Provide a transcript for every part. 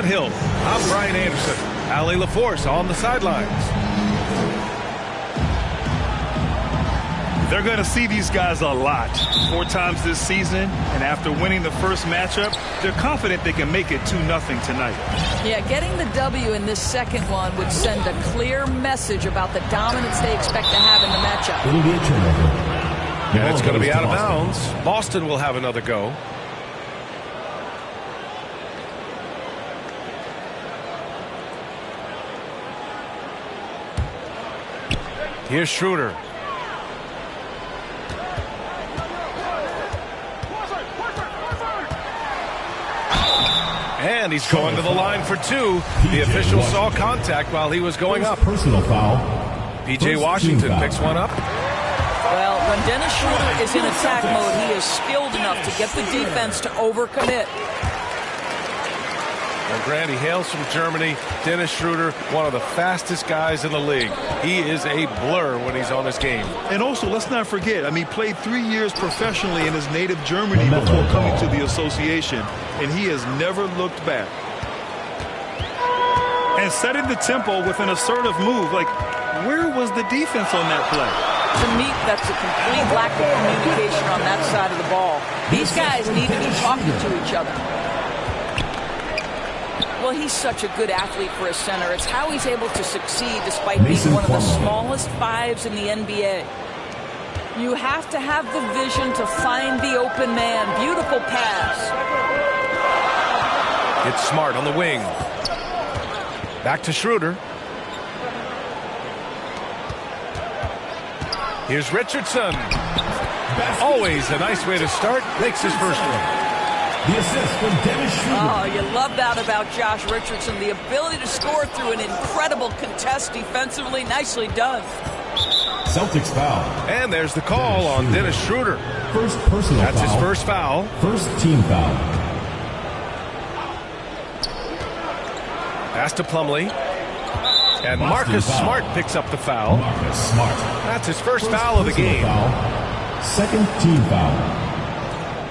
Hill. I'm Brian Anderson. Allie LaForce on the sidelines. They're going to see these guys a lot. 4 times this season, and after winning the first matchup, they're confident they can make it 2-0 tonight. Yeah, getting the W in this second one would send a clear message about the dominance they expect to have in the matchup. It'll be a turnover. And it's going to be out of bounds. Boston will have another go. Here's Schroeder. And he's going to the line for 2. The official saw contact while he was going up. Personal foul. P.J. Washington picks one up. Well, when Dennis Schroeder is in attack mode, he is skilled enough to get the defense to overcommit. Well, Grant, he hails from Germany. Dennis Schroeder, one of the fastest guys in the league. He is a blur when he's on his game. And also, let's not forget, he played 3 years professionally in his native Germany before coming to the association, and he has never looked back. And setting the tempo with an assertive move, where was the defense on that play? To me, that's a complete lack of communication on that side of the ball. These guys need to be talking to each other. Well, he's such a good athlete for a center. It's how he's able to succeed despite being one of the smallest 5s in the NBA. You have to have the vision to find the open man. Beautiful pass. It's Smart on the wing. Back to Schroeder. Here's Richardson. Always a nice way to start. Makes his first one. The assist from Dennis Schroeder. Oh, you love that about Josh Richardson. The ability to score through an incredible contest defensively. Nicely done. Celtics foul. And there's the call on Dennis Schroeder. First personal foul. That's his first foul. First team foul. Pass to Plumlee. And Marcus Smart picks up the foul. Marcus Smart. That's his first foul of the game. Foul. Second team foul.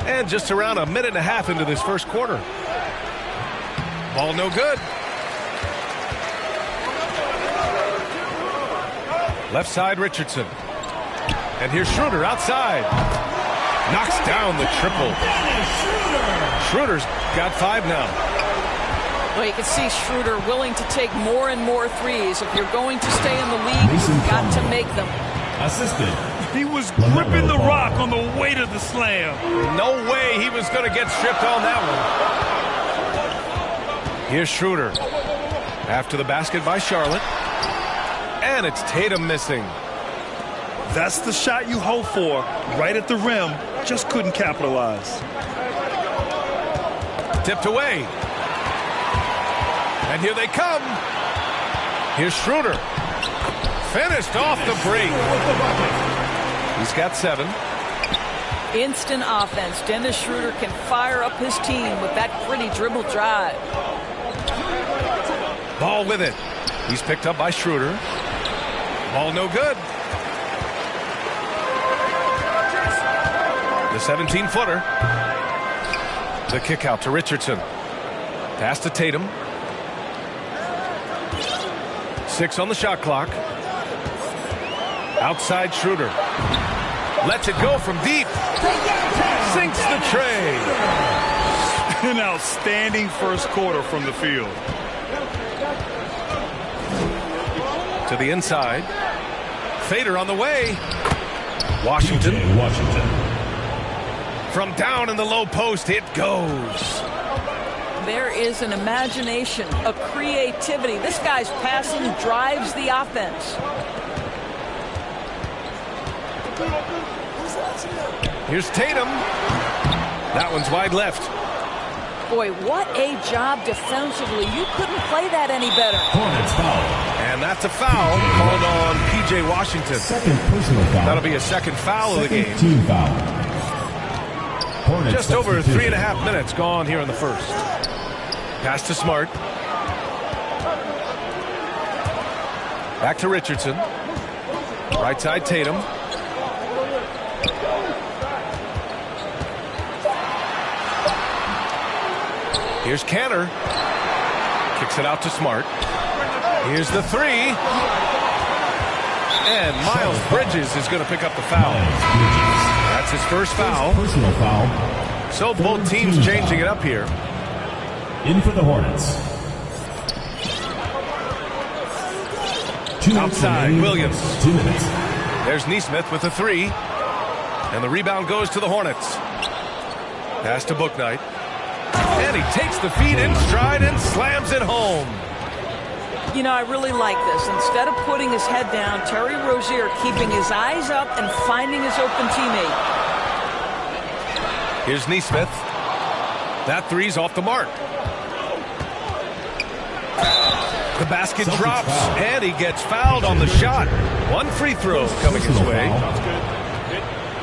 And just around a minute and a half into this first quarter. Ball no good. Left side Richardson. And here's Schroeder outside. Knocks down the triple. Schroeder's got 5 now. Well, you can see Schroeder willing to take more and more threes. If you're going to stay in the league, you've got to make them. Assisted. He was gripping the rock on the weight of the slam. No way he was going to get stripped on that one. Here's Schroeder. After the basket by Charlotte. And it's Tatum missing. That's the shot you hope for. Right at the rim. Just couldn't capitalize. Tipped away. And here they come. Here's Schroeder. Finished off the break. He's got 7. Instant offense. Dennis Schroeder can fire up his team with that pretty dribble drive. Ball with it. He's picked up by Schroeder. Ball no good. The 17-footer. The kick out to Richardson. Pass to Tatum. 6 on the shot clock. Outside Schroeder. Lets it go from deep. Sinks the tray. An outstanding first quarter from the field. To the inside. Fader on the way. Washington. From down in the low post, it goes. There is an imagination, a creativity. This guy's passing drives the offense. Here's Tatum. That one's wide left. Boy, what a job defensively. You couldn't play that any better. Hornets foul. And that's a foul called on P.J. Washington. Second personal foul. That'll be a second foul of the game. Team foul. Hornets Just over 3.5 minutes gone here in the first. Pass to Smart. Back to Richardson. Right side Tatum. Here's Kanter. Kicks it out to Smart. Here's the three. And Miles Bridges is going to pick up the foul. That's his first foul. Personal foul. So both teams changing it up here. In for the Hornets. Outside, Williams. 2 minutes. There's Neesmith with a three. And the rebound goes to the Hornets. Pass to Bouknight. And he takes the feed in stride and slams it home. You know, I really like this. Instead of putting his head down, Terry Rozier keeping his eyes up and finding his open teammate. Here's Neesmith. That three's off the mark. The basket drops, and he gets fouled on the shot. One free throw coming his way.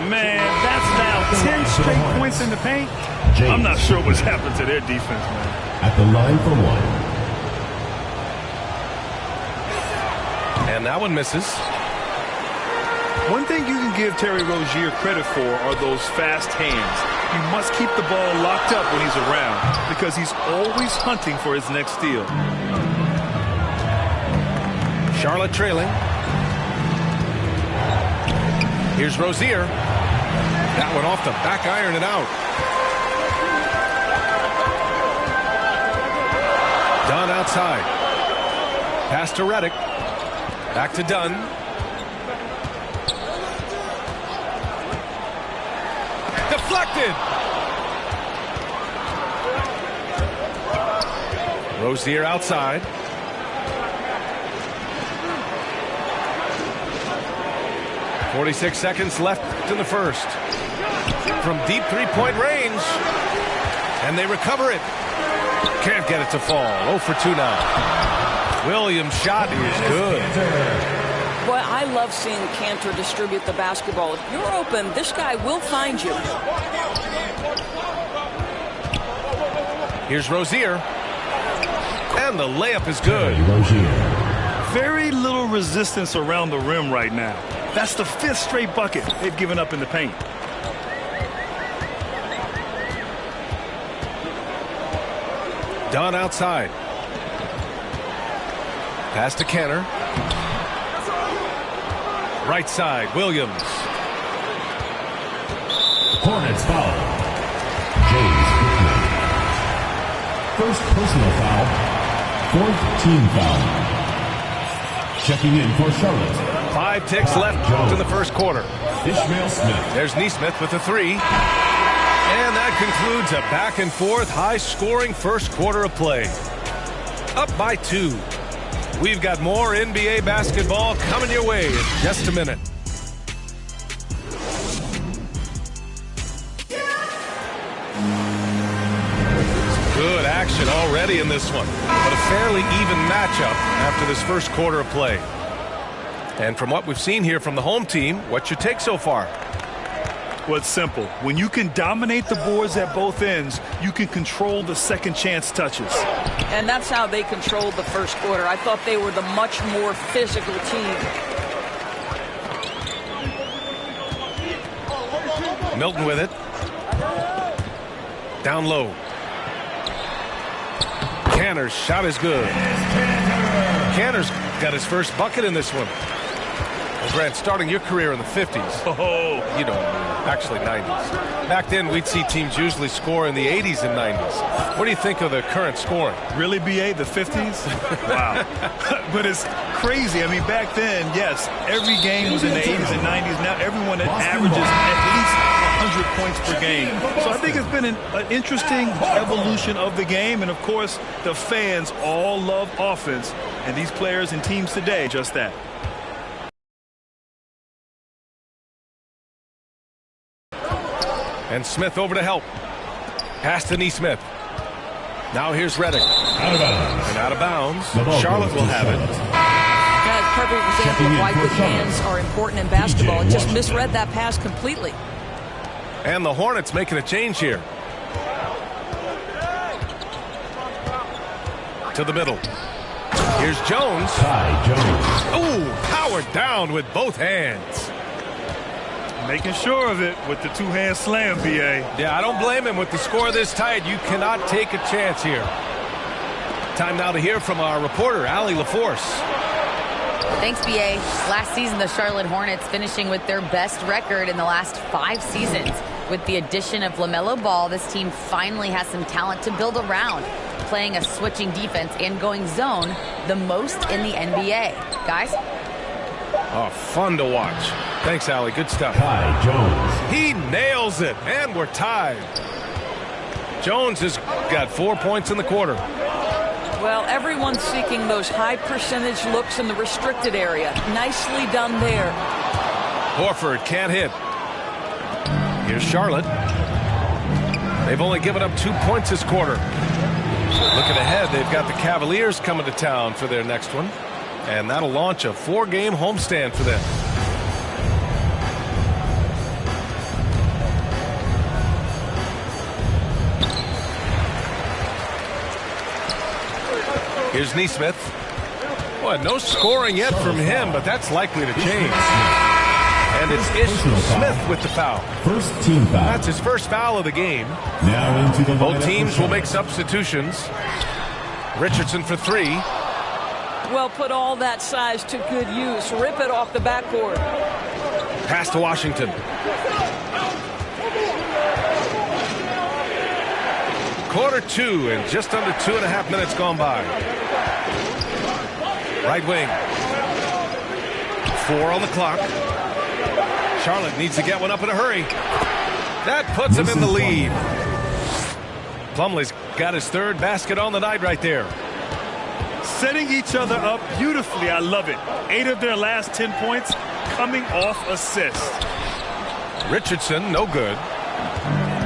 Man, that's now 10 straight points in the paint. I'm not sure what's happened to their defense, man. At the line for one. And that one misses. One thing you can give Terry Rozier credit for are those fast hands. You must keep the ball locked up when he's around because he's always hunting for his next steal. Charlotte trailing. Here's Rozier. That one off the back iron and out. Dunn outside. Pass to Redick. Back to Dunn. Deflected. Rozier outside. .46 seconds left in the first. From deep three-point range. And they recover it. Can't get it to fall. 0 for 2 now. Williams' shot is good. Boy, I love seeing Kanter distribute the basketball. If you're open, this guy will find you. Here's Rozier. And the layup is good. Very little resistance around the rim right now. That's the 5th straight bucket they've given up in the paint. Dunn outside. Pass to Kanter. Right side, Williams. Hornets foul. James Bouknight. First personal foul. 4th team foul. Checking in for Charlotte. 5 ticks left in the first quarter. Ishmael Smith. There's Neesmith with a three. And that concludes a back-and-forth, high-scoring first quarter of play. Up by 2. We've got more NBA basketball coming your way in just a minute. Good action already in this one, but a fairly even matchup after this first quarter of play. And from what we've seen here from the home team, what's your take so far? Well, it's simple. When you can dominate the boards at both ends, you can control the second chance touches. And that's how they controlled the first quarter. I thought they were the much more physical team. Milton with it. Down low. Kanter's shot is good. Kanter's got his first bucket in this one. Well, Grant, starting your career in the 50s. Oh, You know, actually 90s. Back then, we'd see teams usually score in the 80s and 90s. What do you think of the current scoring? really, BA, the 50s? Wow. But it's crazy. I mean, back then, yes, every game was in the 80s and 90s. Now everyone averages at least 100 points per game. So I think it's been an interesting evolution of the game. And, of course, the fans all love offense. And these players and teams today, just that. And Smith over to help. Pass to Neesmith. Now here's Redick. Out of bounds. And out of bounds. The ball Charlotte goes will to have it. That's a perfect example of why good hands are important in basketball. Just misread that pass completely. And the Hornets making a change here. To the middle. Here's Jones. Ty Jones. Ooh, powered down with both hands. Making sure of it with the two-hand slam, BA. Yeah, I don't blame him with the score this tight. You cannot take a chance here. Time now to hear from our reporter, Allie LaForce. Thanks, B.A. Last season, the Charlotte Hornets finishing with their best record in the last 5 seasons. With the addition of LaMelo Ball, this team finally has some talent to build around, playing a switching defense and going zone the most in the NBA. Guys? Oh, fun to watch. Thanks, Allie. Good stuff. Ty Jones. He nails it, and we're tied. Jones has got 4 points in the quarter. Well, everyone's seeking those high percentage looks in the restricted area. Nicely done there. Horford can't hit. Here's Charlotte. They've only given up 2 points this quarter. Looking ahead, they've got the Cavaliers coming to town for their next one. And that'll launch a 4-game homestand for them. Here's Nesmith. Boy, no scoring yet from him, but that's likely to change. And it's Ish Smith with the foul. First team foul. That's his first foul of the game. Now into the Both lineup teams for will make Charlotte. substitutions. Richardson for 3. Well, put all that size to good use. Rip it off the backboard. Pass to Washington. Quarter 2 and just under 2.5 minutes gone by. Right wing. 4 on the clock. Charlotte needs to get one up in a hurry. That puts him in the lead. Plumlee's got his 3rd basket on the night right there. Setting each other up beautifully. I love it. 8 of their last 10 points coming off assists. Richardson, no good.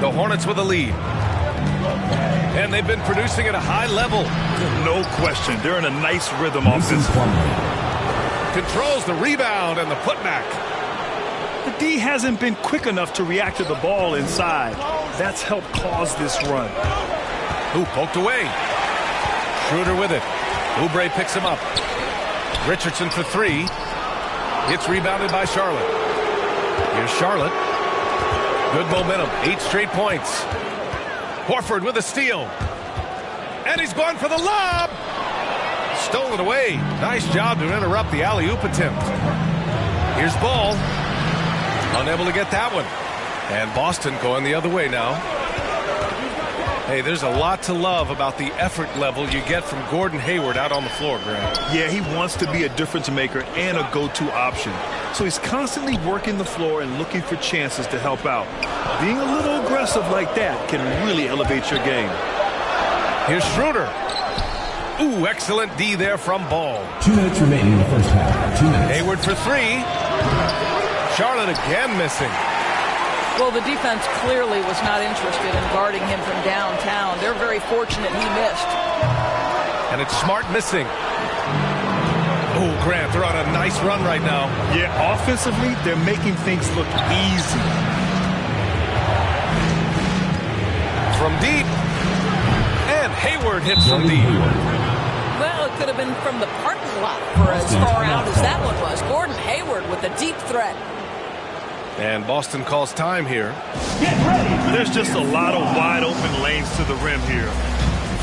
The Hornets with a lead. And they've been producing at a high level. No question. They're in a nice rhythm Mason offensively. Plumlee. Controls the rebound and the putback. The D hasn't been quick enough to react to the ball inside. That's helped cause this run. Ooh, poked away. Schroeder with it. Oubre picks him up. Richardson for 3. It's rebounded by Charlotte. Here's Charlotte. Good momentum. 8 straight points. Horford with a steal. And he's going for the lob. Stolen away. Nice job to interrupt the alley-oop attempt. Here's Ball. Unable to get that one. And Boston going the other way now. Hey, there's a lot to love about the effort level you get from Gordon Hayward out on the floor, Grant. Yeah, he wants to be a difference maker and a go-to option. So he's constantly working the floor and looking for chances to help out. Being a little aggressive like that can really elevate your game. Here's Schroeder. Ooh, excellent D there from Ball. 2 minutes remaining in the first half. 2 minutes. Hayward for 3. Charlotte again missing. Well, the defense clearly was not interested in guarding him from downtown. They're very fortunate he missed. And it's Smart missing. Oh, Grant, they're on a nice run right now. Yeah, offensively, they're making things look easy. From deep. And Hayward hits from deep. Well, it could have been from the parking lot for as far out as that one was. Gordon Hayward with a deep threat. And Boston calls time here. There's just a lot of wide open lanes to the rim here.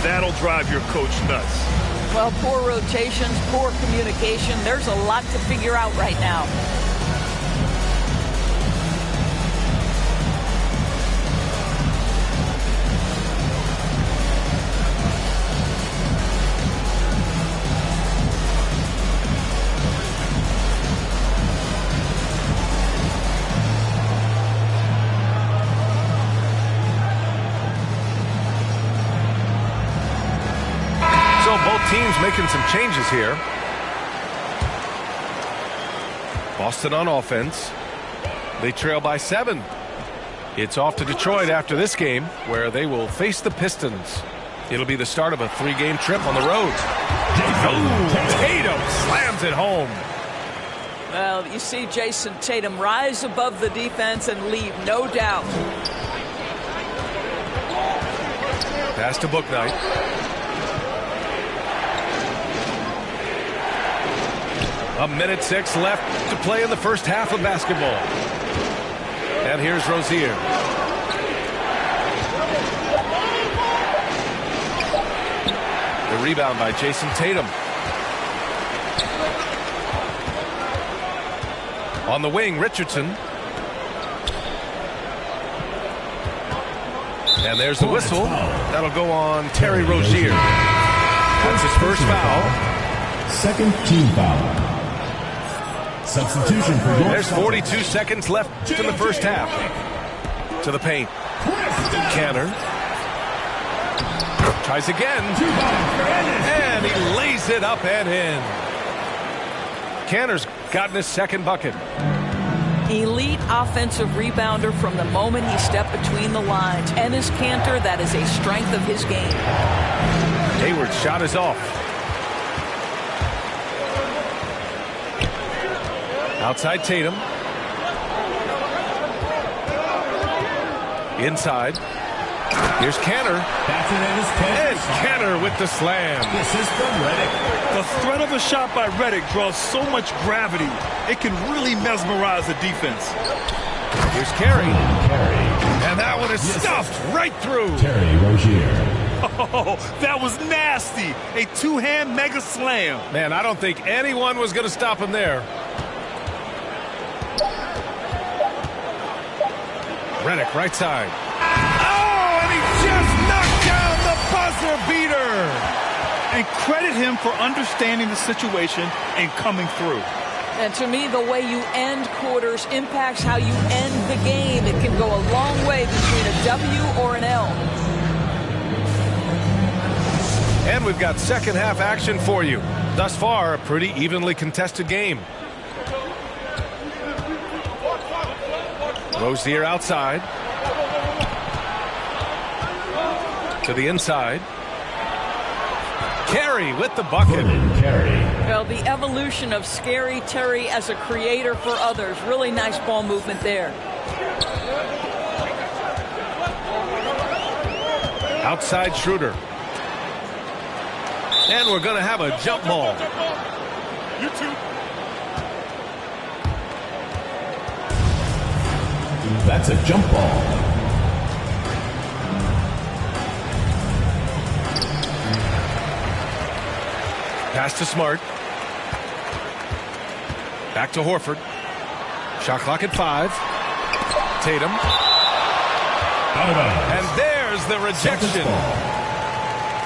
That'll drive your coach nuts. Well, poor rotations, poor communication. There's a lot to figure out right now. Teams making some changes here. Boston on offense. They trail by 7. It's off to Detroit after this game, where they will face the Pistons. It'll be the start of a 3-game trip on the road. Tatum slams it home. Well, you see Jason Tatum rise above the defense and lead, no doubt. Pass to Bouknight. A minute 6 left to play in the first half of basketball. And here's Rozier. The rebound by Jason Tatum. On the wing, Richardson. And there's the whistle. That'll go on Terry Rozier. That's his first foul. Second team foul. Substitution for York. There's 42 seconds left in the first half. To the paint. Canner. Tries again. And he lays it up and in. Canner's gotten his second bucket. Elite offensive rebounder from the moment he stepped between the lines. Enes Kanter, that is a strength of his game. Hayward's shot is off. Outside Tatum. Inside. Here's Kanter. And Kanter with the slam. This is from Redick. The threat of a shot by Redick draws so much gravity, it can really mesmerize the defense. Here's Carey. And that one is stuffed right through. Terry Rozier. Oh, that was nasty. A two-hand mega slam. Man, I don't think anyone was going to stop him there. Redick, right side. Oh, and he just knocked down the buzzer beater. And credit him for understanding the situation and coming through. And to me, the way you end quarters impacts how you end the game. It can go a long way between a W or an L. And we've got second half action for you. Thus far, a pretty evenly contested game. Rozier outside. To the inside. Carey with the bucket. Well, the evolution of Scary Terry as a creator for others. Really nice ball movement there. Outside Schroeder. And we're going to have a jump ball. You too. That's a jump ball. Pass to Smart. Back to Horford. Shot clock at 5. Tatum. And there's the rejection.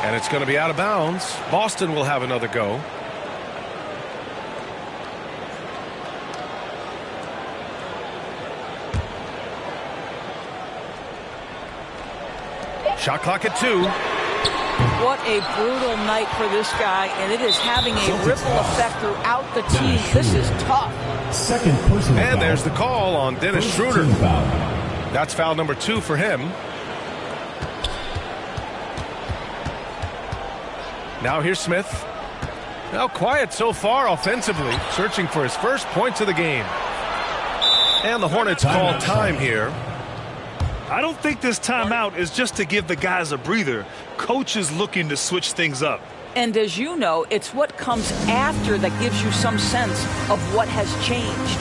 And it's going to be out of bounds. Boston will have another go. Shot clock at 2. What a brutal night for this guy, and it is having a ripple effect throughout the team. This is tough. Second personal And foul. there's the call on Dennis First Schroeder. team foul. That's foul number 2 for him. Now here's Smith. Now quiet so far offensively, searching for his first points of the game. And the Hornets call time here. I don't think this timeout is just to give the guys a breather. Coach is looking to switch things up. And as you know, it's what comes after that gives you some sense of what has changed.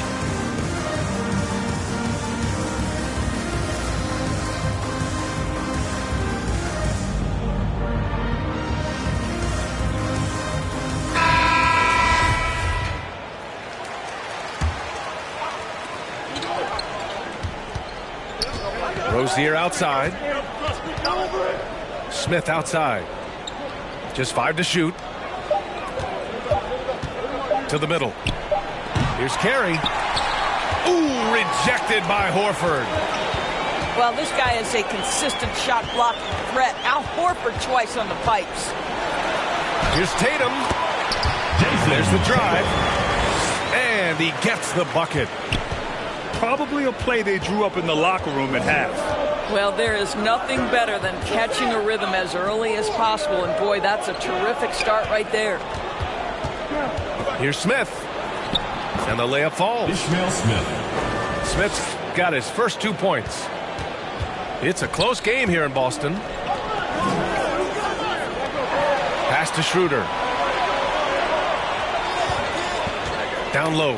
Rozier outside. Smith outside. Just 5 to shoot. To the middle. Here's Carey. Ooh, rejected by Horford. Well, this guy is a consistent shot blocking threat. Al Horford twice on the pipes. Here's Tatum. There's the drive. And he gets the bucket. Probably a play they drew up in the locker room at half. Well, there is nothing better than catching a rhythm as early as possible. And boy, that's a terrific start right there. Here's Smith. And the layup falls. Ishmael Smith. Smith's got his first 2 points. It's a close game here in Boston. Pass to Schroeder. Down low.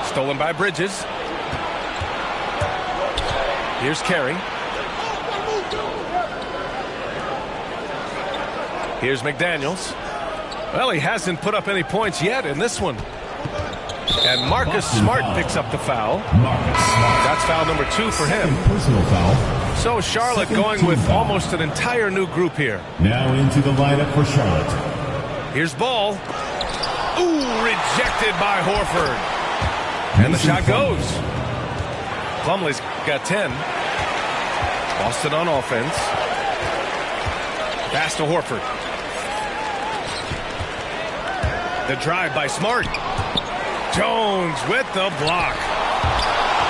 Stolen by Bridges. Here's Carey. Here's McDaniels. Well, he hasn't put up any points yet in this one. And Marcus Smart picks up the foul. That's foul number 2 for him. Personal foul. So Charlotte going with almost an entire new group here. Now into the lineup for Charlotte. Here's Ball. Ooh, rejected by Horford. And the shot goes. Plumlee's got 10. Boston on offense. Pass to Horford. The drive by Smart. Jones with the block.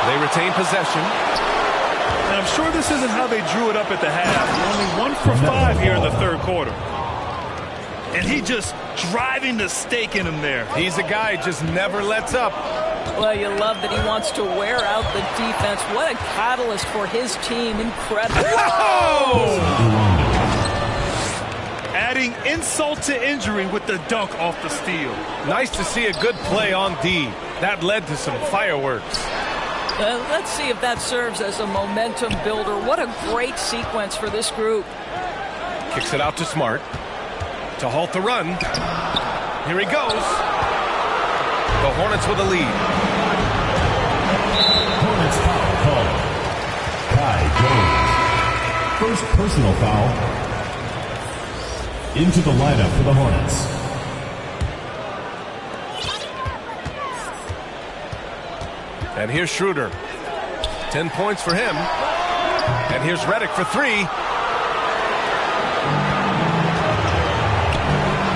They retain possession. And I'm sure this isn't how they drew it up at the half. Only 1 for 5 here in the third quarter. And he just driving the stake in him there. He's a guy who just never lets up. Well, you love that he wants to wear out the defense. What a catalyst for his team. Incredible. Adding insult to injury with the dunk off the steal. Nice to see a good play on D. That led to some fireworks. Let's see if that serves as a momentum builder. What a great sequence for this group. Kicks it out to Smart to halt the run. Here he goes. The Hornets with a lead. Hornets foul called. Kai Jones. First personal foul. Into the lineup for the Hornets. And here's Schroeder. 10 points for him. And here's Redick for 3.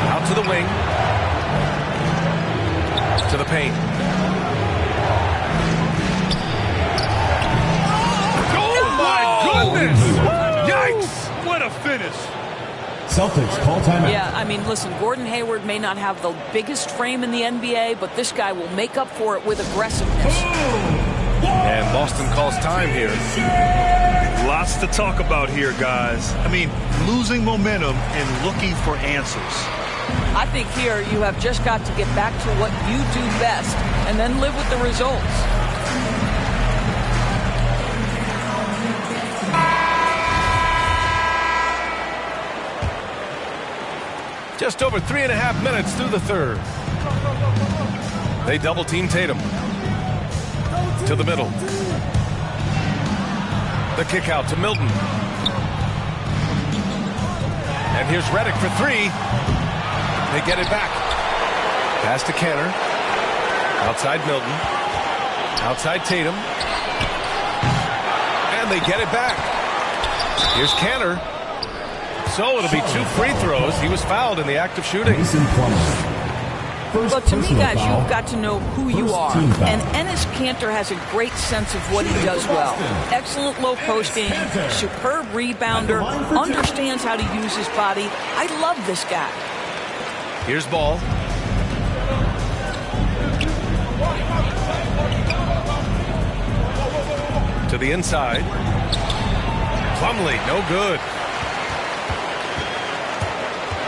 Out to the wing. To the paint. Oh my goodness! Yikes! What a finish. Celtics call timeout. Yeah, I mean, listen, Gordon Hayward may not have the biggest frame in the NBA, but this guy will make up for it with aggressiveness. And Boston calls time here. Lots to talk about here, guys. I mean, losing momentum and looking for answers. I think here you have just got to get back to what you do best and then live with the results. Just over 3.5 minutes through the third. They double team Tatum. To the middle. The kick out to Milton. And here's Redick for 3. They get it back. Pass to Kanter. Outside Milton. Outside Tatum. And they get it back. Here's Kanter. So it'll be 2 free throws. He was fouled in the act of shooting. But to me, guys, you've got to know who you are. And Enes Kanter has a great sense of what he does well. Excellent low post game, superb rebounder, understands how to use his body. I love this guy. Here's Ball. To the inside. Plumlee, no good.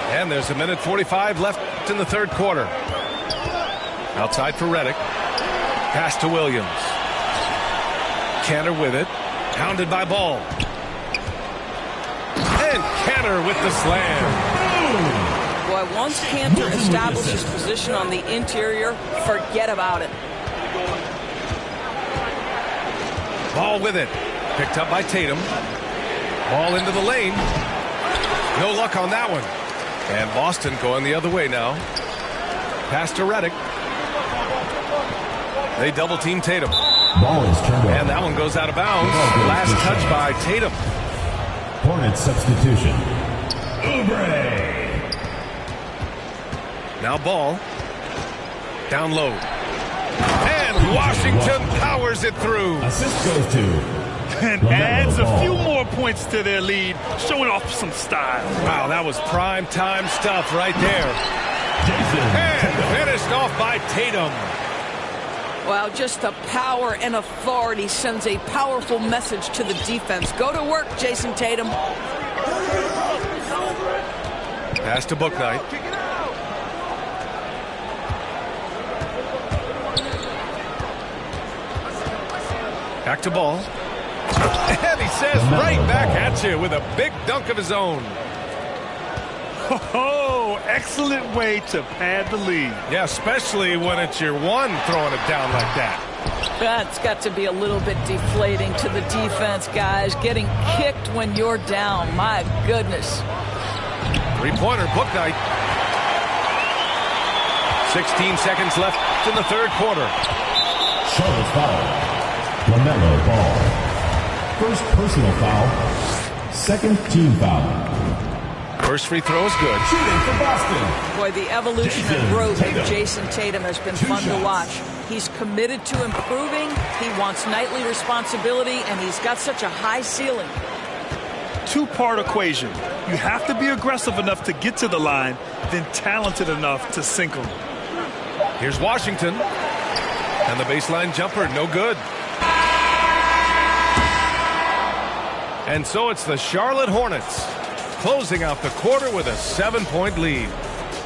And there's 1:45 left in the third quarter. Outside for Redick. Pass to Williams. Kanter with it. Pounded by Ball. And Kanter with the slam. Boy, once Kanter establishes position on the interior, forget about it. Ball with it. Picked up by Tatum. Ball into the lane. No luck on that one. And Boston going the other way now. Pass to Redick. They double team Tatum. Ball is turned over. And that one goes out of bounds. Last touch by Tatum. Hornets substitution. Oubre. Now Ball. Down low. And Washington powers it through. Assist goes to. And adds a few more points to their lead, showing off some style. Wow, that was prime time stuff right there. And finished off by Tatum. Well, just the power and authority sends a powerful message to the defense. Go to work, Jason Tatum. Pass to Bouknight. Back to Ball. And he says right back at you with a big dunk of his own. Oh, excellent way to pad the lead. Yeah, especially when it's your one throwing it down like that. That's got to be a little bit deflating to the defense, guys. Getting kicked when you're down. My goodness. Three-pointer, Bouknight. 16 seconds left in the third quarter. Charlotte foul. LaMelo Ball. First personal foul. Second team foul. First free throw is good. Shooting for Boston. Boy, the evolution and growth of Jason Tatum has been fun to watch. He's committed to improving. He wants nightly responsibility, and he's got such a high ceiling. Two-part equation. You have to be aggressive enough to get to the line, then talented enough to sink them. Here's Washington. And the baseline jumper, no good. And so it's the Charlotte Hornets closing out the quarter with a 7-point lead.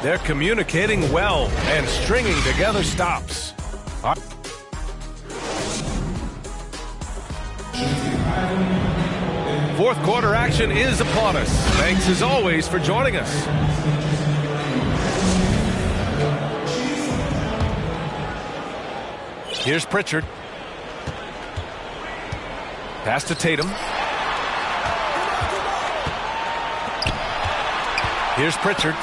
They're communicating well and stringing together stops. Fourth quarter action is upon us. Thanks as always for joining us. Here's Pritchard. Pass to Tatum. Here's Pritchard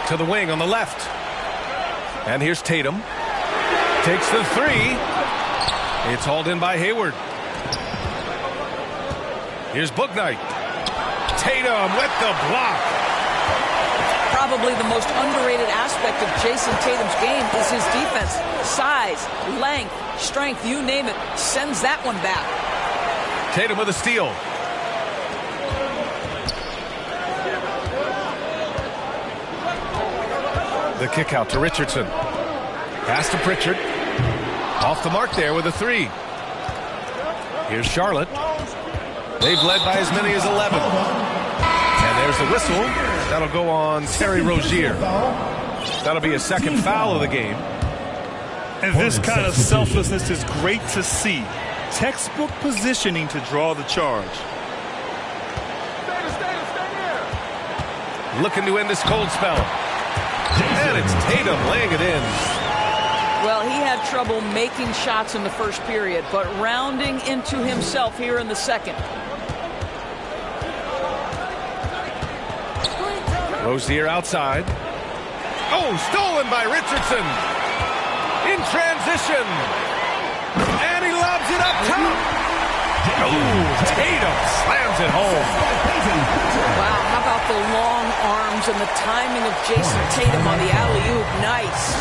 to the wing on the left. And here's Tatum. Takes the three. It's hauled in by Hayward. Here's Bouknight. Tatum with the block. Probably the most underrated aspect of Jason Tatum's game is his defense. Size, length, strength, you name it, sends that one back. Tatum with a steal. The kick out to Richardson. Pass to Pritchard. Off the mark there with a three. Here's Charlotte. They've led by as many as 11. And there's the whistle. That'll go on Terry Rozier. That'll be a second foul of the game. And this kind of selflessness is great to see. Textbook positioning to draw the charge. Looking to end this cold spell. And it's Tatum laying it in. Well, he had trouble making shots in the first period, but rounding into himself here in the second. Rozier outside. Oh, stolen by Richardson. In transition. And he lobs it up top. Oh, Tatum slams it home. Wow, how about the long arms and the timing of Jason Tatum on the alley-oop? Nice.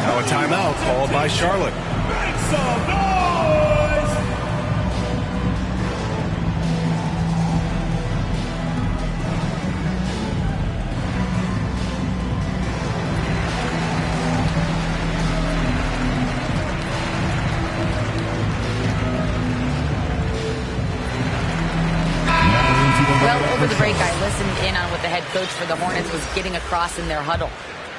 Now a timeout called by Charlotte. Make some noise! Well, over the break, I listened in on what the head coach for the Hornets was getting across in their huddle.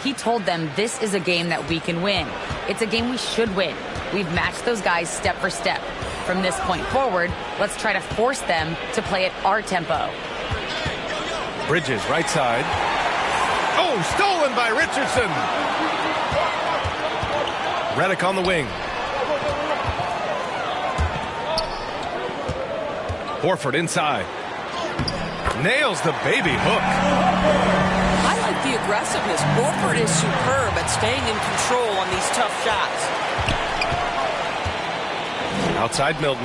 He told them this is a game that we can win. It's a game we should win. We've matched those guys step for step. From this point forward, let's try to force them to play at our tempo. Bridges, right side. Oh, stolen by Richardson. Redick on the wing. Horford inside. Nails the baby hook. I like the aggressiveness. Horford is superb at staying in control on these tough shots. Outside Milton.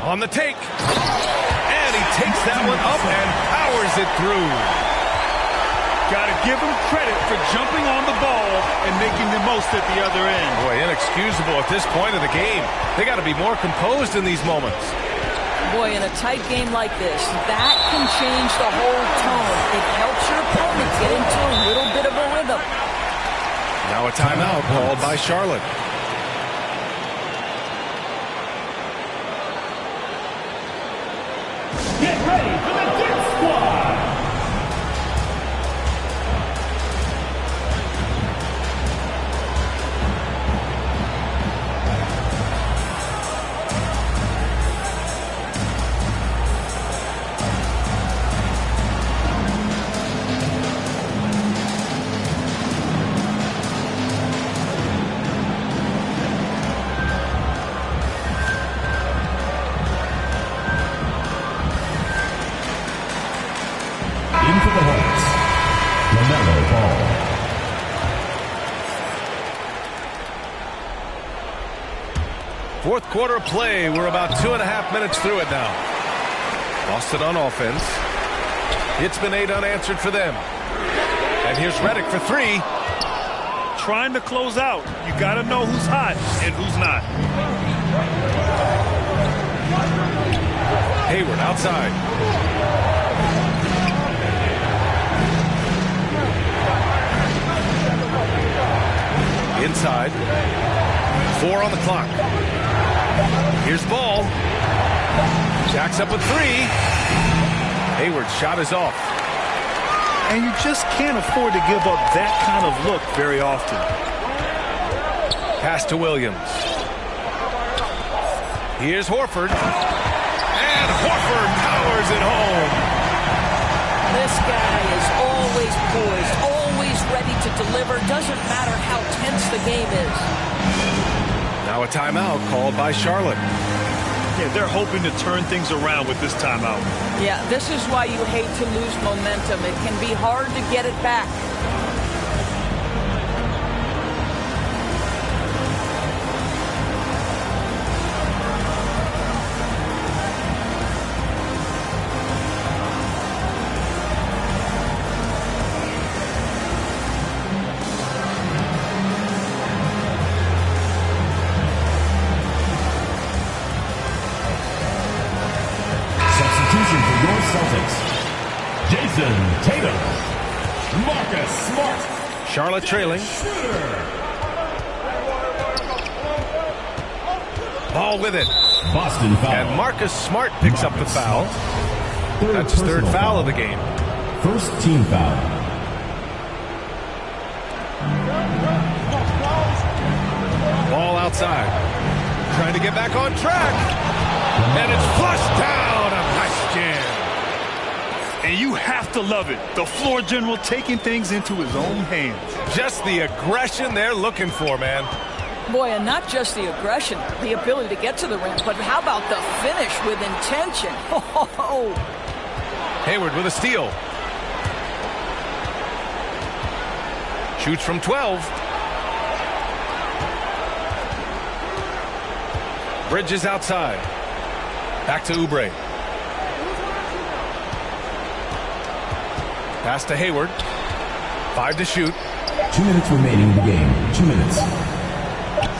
On the take. And he takes that one up and powers it through. Got to give him credit for jumping on the ball and making the most at the other end. Boy, inexcusable at this point of the game. They got to be more composed in these moments. Boy, in a tight game like this, that can change the whole tone. It helps your opponent get into a little bit of a rhythm. Now a timeout called by Charlotte. Get ready for the Dick Squad! Fourth quarter of play. We're about 2.5 minutes through it now. Boston on offense. It's been 8 unanswered for them. And here's Redick for 3. Trying to close out. You got to know who's hot and who's not. Hayward outside. Inside. 4 on the clock. Here's Ball. Jacks up with 3. Hayward's shot is off. And you just can't afford to give up that kind of look very often. Pass to Williams. Here's Horford. And Horford powers it home. This guy is always poised, always ready to deliver. Doesn't matter how tense the game is. Now a timeout called by Charlotte. Yeah, they're hoping to turn things around with this timeout. Yeah, this is why you hate to lose momentum. It can be hard to get it back. Jason Tatum. Marcus Smart. Charlotte trailing. Ball with it. Boston foul. And Marcus Smart picks up the foul. That's his third foul of the game. First team foul. Ball outside. Trying to get back on track. And it's flushed down. A nice jam. And you have to love it. The floor general taking things into his own hands. Just the aggression they're looking for, man. Boy, and not just the aggression, the ability to get to the rim, but how about the finish with intention? Oh. Hayward with a steal. Shoots from 12. Bridges outside. Back to Oubre. Pass to Hayward. 5 to shoot. 2 minutes remaining in the game. 2 minutes.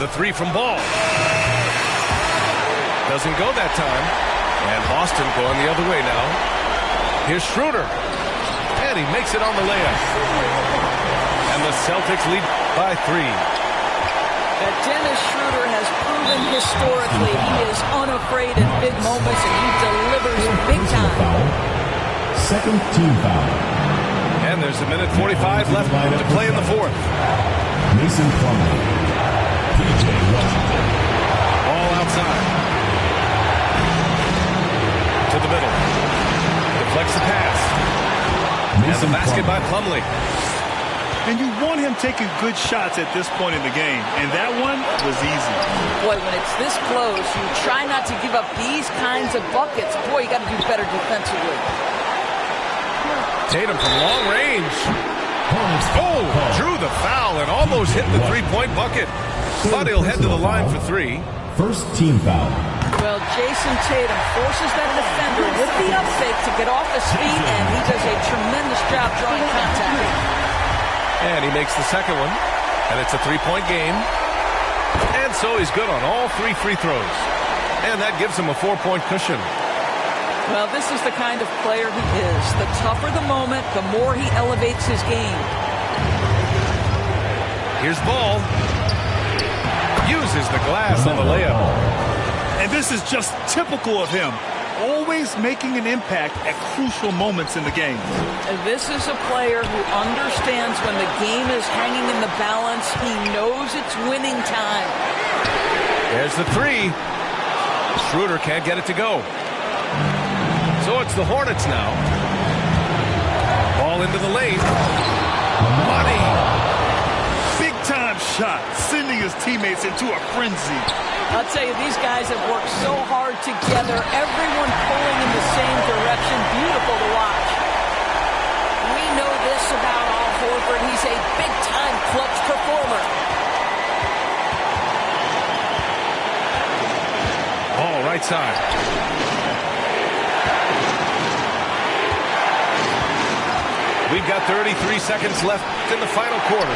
The 3 from Ball. Doesn't go that time. And Boston going the other way now. Here's Schroeder. And he makes it on the layup. And the Celtics lead by 3. Dennis Schroeder has proven historically he is unafraid in big moments and he delivers big time. Second team foul. And there's a minute 45 left to play in the fourth. Mason Plumlee. PJ Washington. All outside. To the middle. Deflects the pass. And the basket by Plumlee. And you want him taking good shots at this point in the game. And that one was easy. Boy, when it's this close, you try not to give up these kinds of buckets. Boy, you got to do better defensively. Tatum from long range. Oh, drew the foul and almost hit the three-point bucket. But he'll head to the line for 3. First team foul. Well, Jason Tatum forces that defender with the up fake to get off his feet, and he does a tremendous job drawing contact. And he makes the second one. And it's a 3-point game. And so he's good on all 3 free throws. And that gives him a 4-point cushion. Well, this is the kind of player he is. The tougher the moment, the more he elevates his game. Here's Ball. Uses the glass on the layup. And this is just typical of him. Always making an impact at crucial moments in the game. And this is a player who understands when the game is hanging in the balance. He knows it's winning time. There's the 3. Schroeder can't get it to go. So it's the Hornets now. Ball into the lane. Money. Big time shot, sending his teammates into a frenzy. I'll tell you, these guys have worked so hard together. Everyone pulling in the same direction. Beautiful to watch. We know this about Al Horford. He's a big-time clutch performer. right side. We've got 33 seconds left in the final quarter.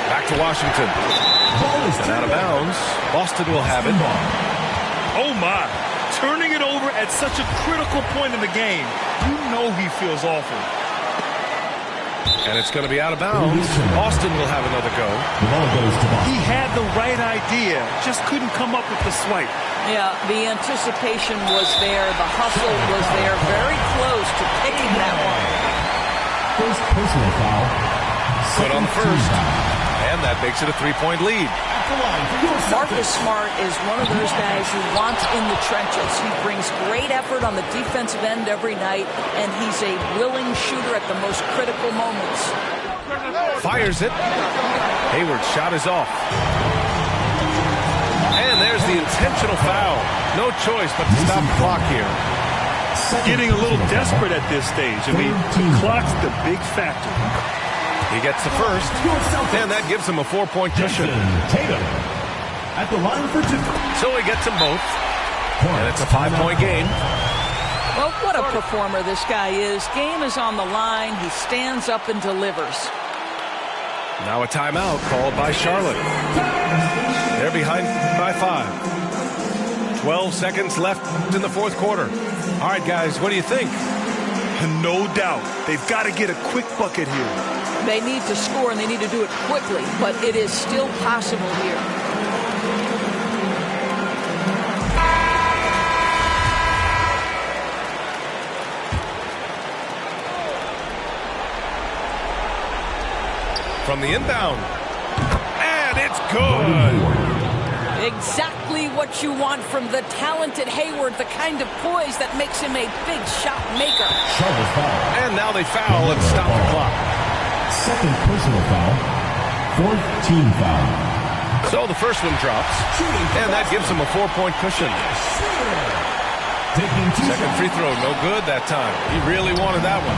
Back to Washington. And out of bounds. Boston will have it. Oh, my. Turning it over at such a critical point in the game. You know he feels awful. And it's going to be out of bounds. Boston will have another go. The ball goes to Boston. He had the right idea, just couldn't come up with the swipe. Yeah, the anticipation was there. The hustle was there. Very close to picking that one. First personal foul. Put on the Second team first. foul. And that makes it a 3-point lead. Marcus Smart is one of those guys who wants in the trenches. He brings great effort on the defensive end every night, and he's a willing shooter at the most critical moments. Fires it. Hayward's shot is off. And there's the intentional foul. No choice but to stop the clock here. Getting a little desperate at this stage. I mean, the clock's the big factor. He gets the first, and that gives him a 4-point cushion. Tatum at the line for 2. So he gets them both, and it's a 5-point game. Well, what a performer this guy is. Game is on the line. He stands up and delivers. Now a timeout called by Charlotte. They're behind by 5. 12 seconds left in the fourth quarter. All right, guys, what do you think? No doubt. They've got to get a quick bucket here. They need to score, and they need to do it quickly, but it is still possible here. From the inbound. And it's good. Exactly what you want from the talented Hayward, the kind of poise that makes him a big shot maker. Charlotte foul. And now they foul and stop the clock. Second personal foul. Fourth team foul. So the first one drops, and that gives him a 4-point cushion. Taking 2 Second free throw, no good that time. He really wanted that one.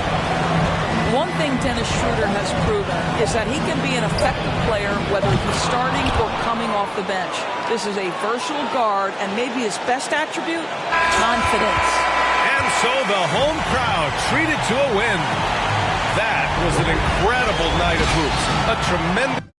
One thing Dennis Schroeder has proven is that he can be an effective player whether he's starting or coming off the bench. This is a versatile guard, and maybe his best attribute, confidence. And so the home crowd treated to a win. That was an incredible night of hoops. A tremendous...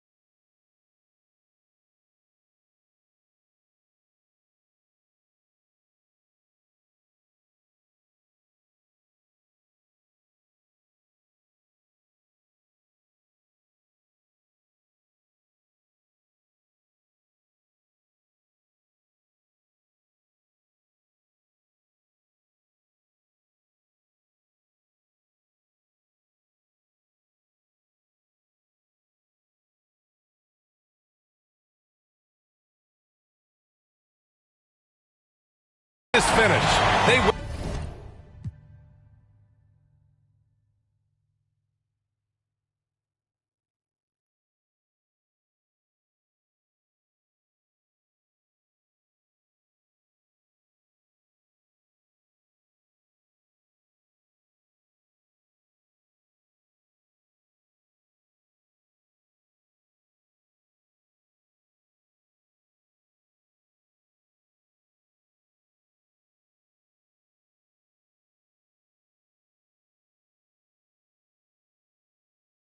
finish. They